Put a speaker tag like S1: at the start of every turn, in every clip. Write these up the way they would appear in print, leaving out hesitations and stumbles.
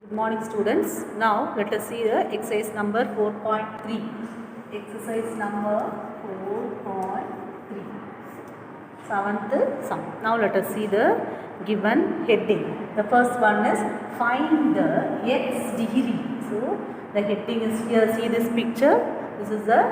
S1: Good morning students. Now let us see the exercise number 4.3. Exercise number 4.3. Seventh sum. Now let us see the given heading. The first one is find the x degree. So the heading is here. See this picture. This is the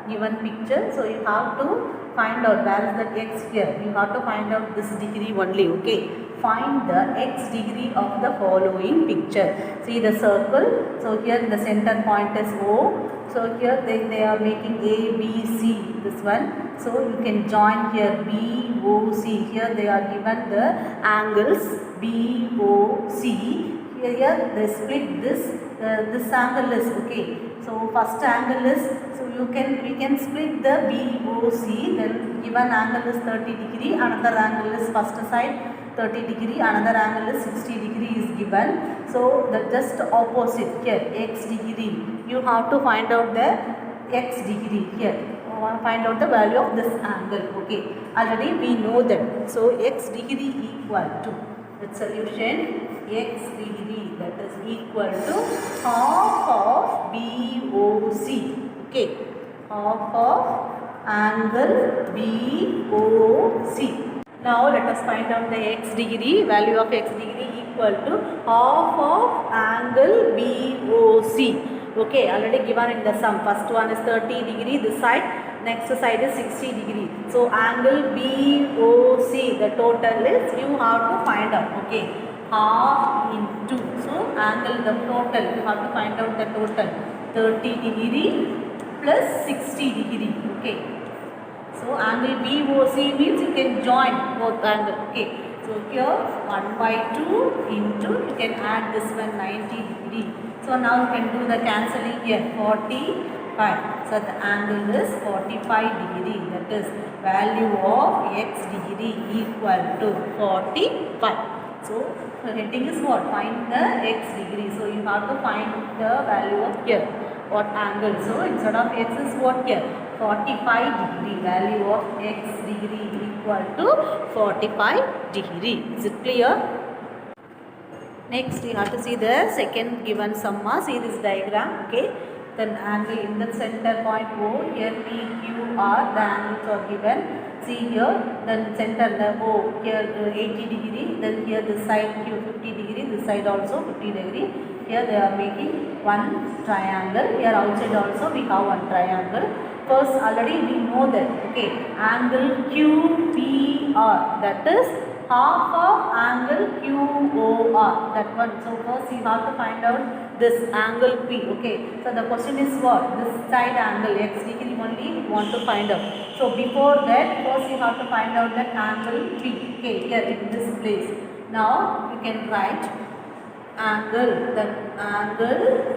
S1: given picture. So you have to find out where is that x here. You have to find out this degree only. Okay. Find the x degree of the following picture. See the circle. So here the center point is O. So here they are making A, B, C. This one. So you can join here B, O, C. Here they are given the angles B, O, C. Here they split this. This angle is okay. So first angle is, so we can split the BOC. Then given angle is 30 degree. Another angle is first side 30 degree. Another angle is 60 degree is given. So the just opposite here x degree. You have to find out the x degree here. Find out the value of this angle. Okay. Already we know that. So x degree equal to the solution x degree, that is equal to half of BOC. Okay, half of angle BOC. Now let us find out the x degree. Value of x degree equal to half of angle BOC. Okay, already given in the sum. First one is 30 degree this side. Next side is 60 degree. So angle BOC, the total is you have to find out. Okay, half into. So angle the total you have to find out the total 30 degree plus 60 degree. Okay. So angle BOC means you can join both angle. Okay. So here 1 by 2 into, you can add this one 90 degree. So now you can do the cancelling here 45. So the angle is 45 degree. That is value of x degree equal to 45. So the heading is what? Find the x degree. So you have to find the value of here. What angle? So instead of x is what here? 45 degree. Value of x degree equal to 45 degree. Is it clear? Next we have to see the second given summa. See this diagram. Okay. Then angle in the center point O. Here P, Q, R. The angles are given. See here. Then center the O. Here 80 degree. Then here this side Q 50 degree. This side also 50 degree. Here they are making one triangle. Here outside also we have one triangle. First already we know that. Okay. Angle QPR. That is half of angle QOR. That one. So first you have to find out this angle P. Okay. So the question is what? This side angle x degree only we want to find out. So before that, first you have to find out that angle P. Okay. Here in this place. Now you can write angle. That angle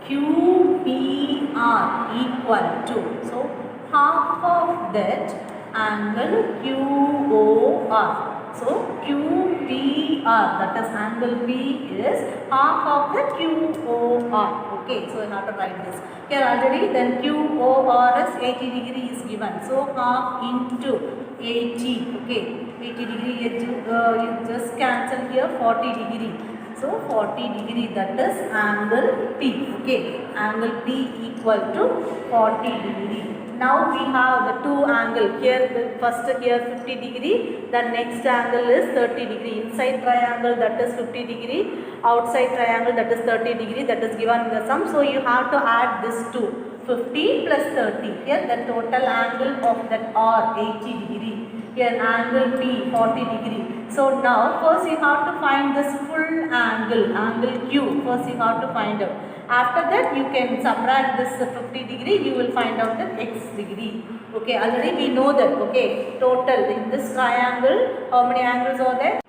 S1: QPR equal to. So half of that angle QOR. So QPR, that is angle P, is half of the QOR. Okay, so you have to write this. Here already then QOR is 80 degree is given. So half into 80. Okay, 80 degree you just cancel here 40 degree. So 40 degree, that is angle P. Okay, angle P equal to 40 degree. Now we have the two angle. Here the first here 50 degree. The next angle is 30 degree. Inside triangle that is 50 degree. Outside triangle that is 30 degree. That is given in the sum. So you have to add this two. 50 plus 30. Here the total angle of that R 80 degree. Here angle P 40 degree. So now first you have to find this full angle, angle Q. First you have to find out. After that you can subtract this 50 degree, you will find out the x degree. Okay, already we know that. Okay, total in this triangle, how many angles are there?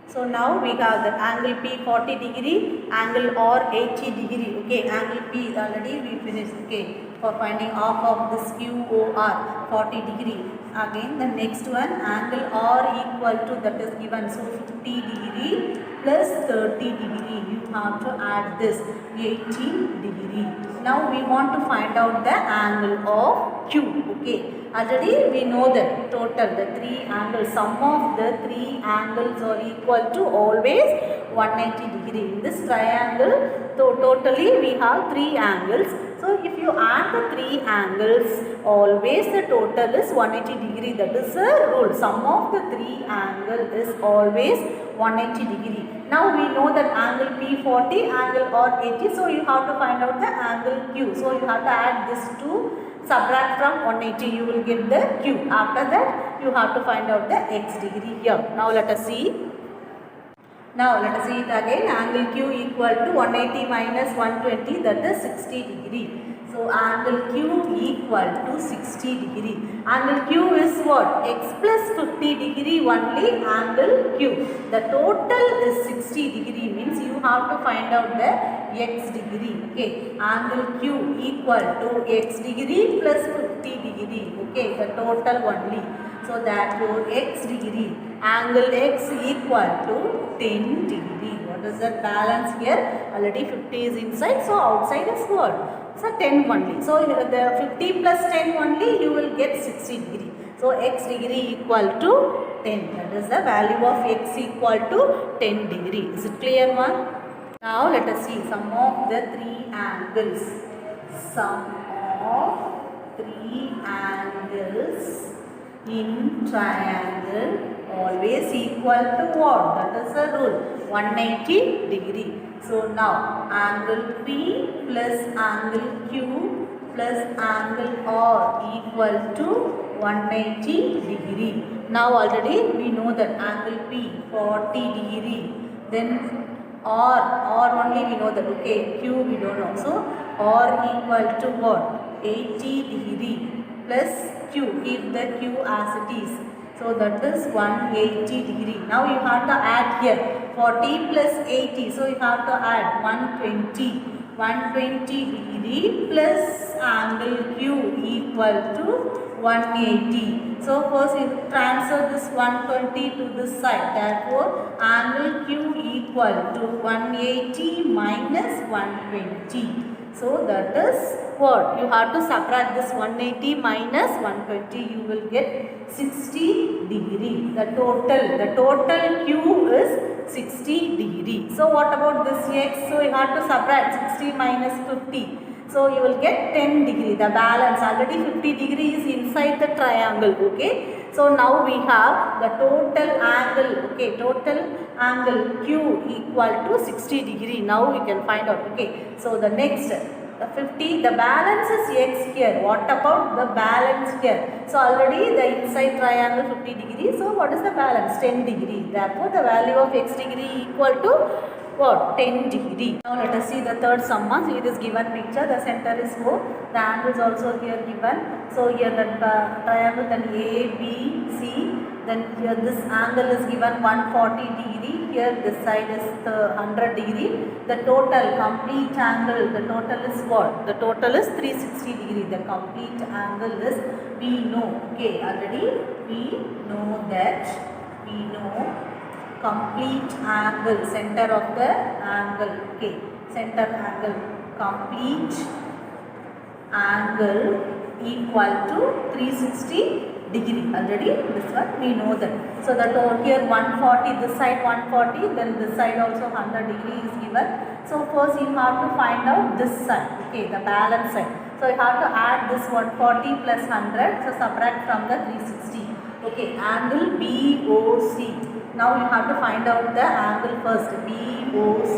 S1: So now we have the angle P 40 degree, angle R 80 degree. Okay, angle P already we finished. Okay, for finding half of this QOR 40 degree. Again the next one, angle R equal to, that is given. So 50 degree plus 30 degree. You have to add this 80 degree. Now we want to find out the angle of Q. Okay, already we know that total, the three angles, sum of the three angles are equal to always 180 degree. In this triangle, so totally we have three angles. So if you add the three angles, always the total is 180 degree. That is a rule. Sum of the three angle is always 180 degree. Now we know that angle P 40, angle R 80. So you have to find out the angle Q. So you have to add this two, subtract from 180, you will get the Q. After that, you have to find out the X degree here. Now let us see. Now let us see it again. Angle Q equal to 180 minus 120, that is 60 degree. So angle Q equal to 60 degree. Angle Q is what? X plus 50 degree only angle Q. The total is 60 degree, means you have to find out the X degree. Okay, angle Q equal to X degree plus 50 degree. Okay, the total only. So therefore X degree, angle X equal to 10 degree. What is the balance here? Already 50 is inside, so outside is what? So 10 only. So the 50 plus 10 only, you will get 60 degree. So X degree equal to 10. That is the value of X equal to 10 degree. Is it clear, one? Now let us see sum of the three angles. Sum of three angles in triangle always equal to what? That is the rule, 180 degree. So now angle P plus angle Q plus angle R equal to 180 degree. Now already we know that angle P 40 degree, then R only we know that. Okay, Q we don't know. So R equal to what? 80 degree plus Q, keep the Q as it is. So that is 180 degree. Now you have to add here 40 plus 80. So you have to add 120. 120 degree plus angle Q equal to 180. So first you transfer this 120 to this side. Therefore angle Q equal to 180 minus 120. So that is what? You have to subtract this 180 minus 120. You will get 60 degree. The total Q is 60 degree. So what about this X? So you have to subtract 60 minus 50. So you will get 10 degree. The balance, already 50 degree is inside the triangle. Okay. So now we have the total angle. Okay. Total angle Q equal to 60 degree. Now we can find out. Okay. So the next, the 50, the balance is X here. What about the balance here? So already the inside triangle 50 degree. So what is the balance? 10 degree. Therefore the value of X degree equal to what? 10 degree. Now let us see the third sum. See this given picture. The center is O. The angles also here given. So here the triangle, then A, B, C. Then here this angle is given 140 degree. Here this side is 100 degree. The total complete angle, the total is what? The total is 360 degree. The complete angle is, we know. Okay, already we know that. We know complete angle, center of the angle. Okay, center angle, complete angle equal to 360 degree. Already this one we know that. So that over here 140, this side 140, then this side also 100 degree is given. So first you have to find out this side. Okay, the balance side. So you have to add this 140 plus 100. So subtract from the 360. Okay, angle BOC. Now you have to find out the angle first. BOC.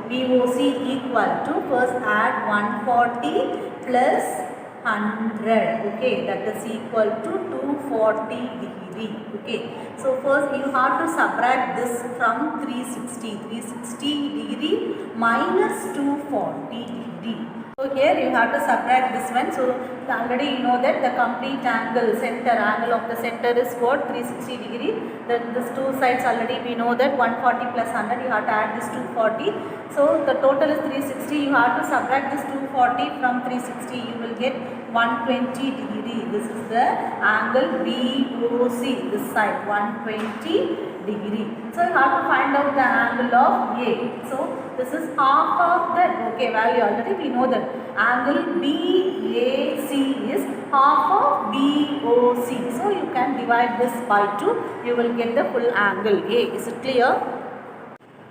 S1: BOC equal to, first add 140 plus 100. Okay, that is equal to 240 degree. Okay, so first you have to subtract this from 360. 360 degree minus 240 degree. So here you have to subtract this one. So already you know that the complete angle, center angle of the center is what? 360 degree. Then this two sides already we know that 140 plus 100, you have to add this 240. So the total is 360. You have to subtract this 240 from 360. You will get 120 degree. This is the angle BOC. This side 120 degree. So you have to find out the angle of A. So this is half of that. Okay, value already we know that. Angle BAC is half of BOC. So you can divide this by 2. You will get the full angle A. Is it clear?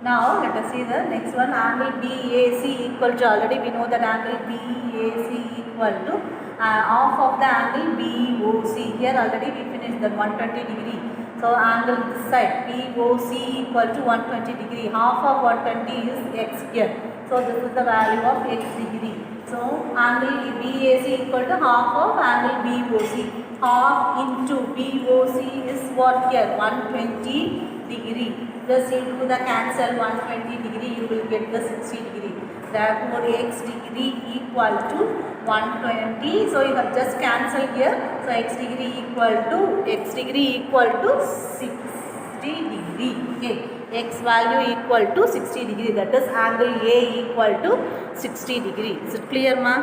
S1: Now let us see the next one. Angle BAC equal to, already we know that angle BAC equal to half of the angle BOC. Here already we finished the 120 degree. So angle this side BOC equal to 120 degree. Half of 120 is x here. So this is the value of x degree. So angle BAC equal to half of angle BOC. Half into BOC is what here? 120 degree. Just you do the cancel 120 degree, you will get the 60 degree. Therefore x degree equal to 120. So you have just cancel here. So x degree equal to 60 degree. Okay, x value equal to 60 degree. That is angle A equal to 60 degree. Is it clear, ma?